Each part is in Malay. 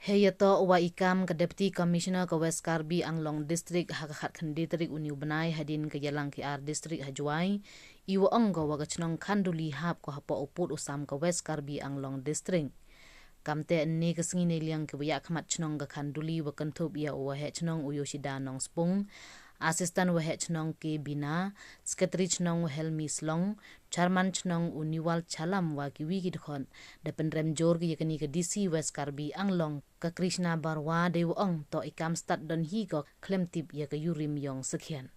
Heyato wa ikam ke Deputy Commissioner ke West Karbi Anglong District hakakat khanditrik uniu benai hadin ke Yalang KR District hajuai iwa onggo wa kachnong khanduli hap ko hapo uput usam ke West Karbi Anglong District. Kamte ni kesngine liang ke biak khamat chnong ke khanduli wa kentup ya wa he chnong uyoshida nong spung. Asisten wahe chnong ke Bina, Sekretari chnong Helmi Slong, Chairman chnong Uniwal Chalam wa kiwi kidkhon, Depen rem jor ke yakani ke DC West Karbi Anglong, ke Krishna Barwa dewa ong to ikam start don hi ko klem tip ya ke yurim yong sekhian.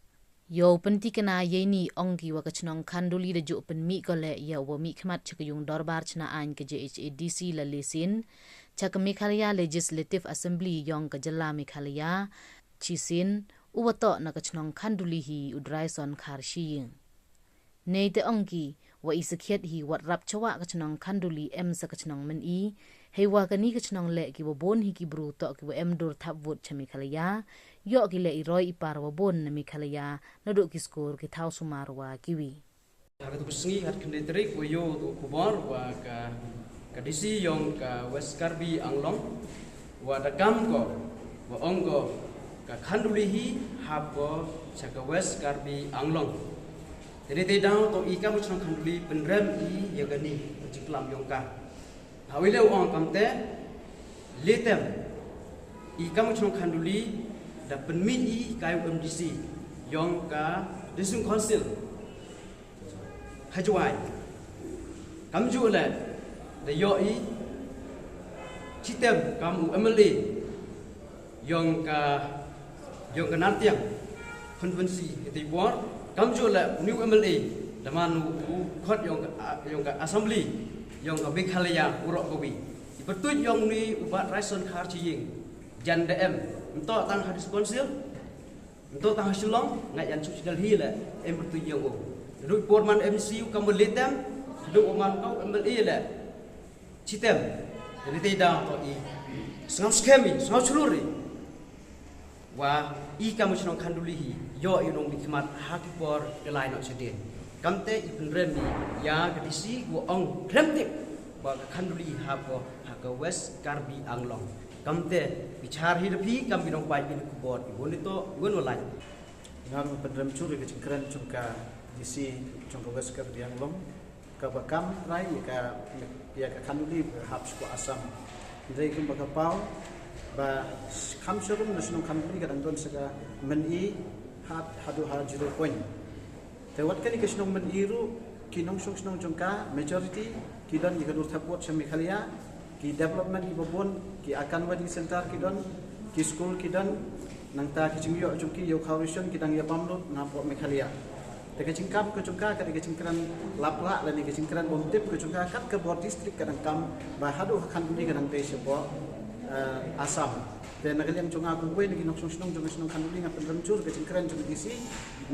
Yo penti kena yeni ong ki wa ke chnong khanduli de jo pen mi ko le ya wa mi khmat chak yung dorbar chna ain ke JHADC la lesin, chak Meghalaya Legislative Assembly yong ke Jala Meghalaya, Chisin, uwato na kachnong khanduli hi udrai son khar shiying. Nei te ongki wa isakhiat hi wat rap chawa kachnong khanduli em sa kachnong men I hei wa kani kachnong le ki wabon hi ki bru to ki wa em dur thap vot cha Meghalaya yo ki le iroi ipar wabon na Meghalaya na do ki skor ki thau sumar wa kiwi. Harga besngi hat kendetrik wa yo tu kubor wa ka disi yong ka West Karbi Anglong wa dakam ko wa onggo ka khanduli hi hapo chaka West Karbi Anglong. Jadi tidau to ika muchong khanduli penrem I yagani jiklam yongka. Hawile ong kamte letem ika muchong khanduli da penmi I kayu MDC yongka District Council hajuai. Kamju le da yo I chitem kamu MLA yongka yang kenal tiang konvensi itu buat kamu juga new MLA dalam kot yang ke assembly yang ke Meghalaya urok kopi ipertut yang ni ubat raison khar ciying jan DM untuk tang hadis konsil untuk tang Shillong ngai yang suci Delhi le em bertut yang o duduk porman MCU kamu letem duduk oman kau MLA le citem jadi tidak to I sangat skemi sangat celuri wa I kamu chnong khanduli hi yo inong bikmat hakipor delai no sedin kamte I penrem ya kedisi go ong kremtip ba khanduli ha ko ha West Karbi Anglong kamte bichar hi repi kam binong pai bin kubor ibon itu gon walai ngam penrem curi ke cengkran cungka disi cungka West Karbi Anglong ka bakam rai ya ka khanduli hab ko asam ndai kum bakapau ba kham shurum national khanduli kadang don saga men I hadu ha 0 point te wat kani kisnong men I ru kinong sung jongka majority kidon ikanur thapot sa Meghalaya ki development I babon ki akan wadi center kidon ki school kidon nangta ki jingyo jongki yo khawison kidang ya pamlut na po Meghalaya te ke jingkam ke jongka ka ke jingkran lapla lan ke jingkran bomtip ke jongka kat ke bor district kadang kam ba hadu khanduli kadang te sebo Asam dan nak yang cunga aku buat lagi nak sunung khanduli ngap penremcur ke cingkran cunga disi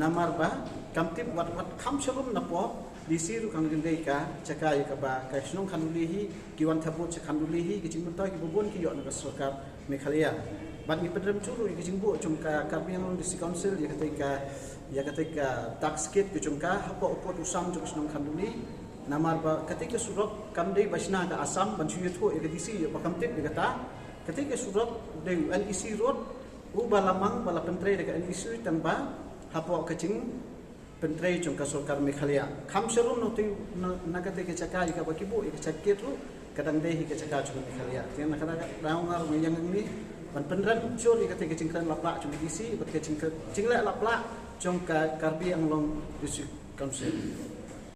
namar ba kamtip wat kham shalom napo disi ru kang gendai ka caka ya ka ba ka sunung khanduli hi kiwan thabut ce khanduli hi ke cingmta ki bobon ki yo nak sarkar Meghalaya bat ni penremcur ke cingbu cungka Karbi Anglong District Council ya ketika tax kit ke cungka hapo upot usam cunga sunung khanduli namar ba ketika surok kamdei basna ka Asam ban suyutho e disi yo pakamtip kata ketika surat dari NEC road balamang bala pentre dekat NEC tanpa hapo kecing pentre jong kasorkar Meghalaya kham serum no tu nakate ke caka ika bakibu ika cakit ru kadang dei ke caka jong Meghalaya tiang nakada raungar yang ni ban penran cur ika te kecingkan lapla jong DC bat kecing lapla jong Karbi Anglong District Council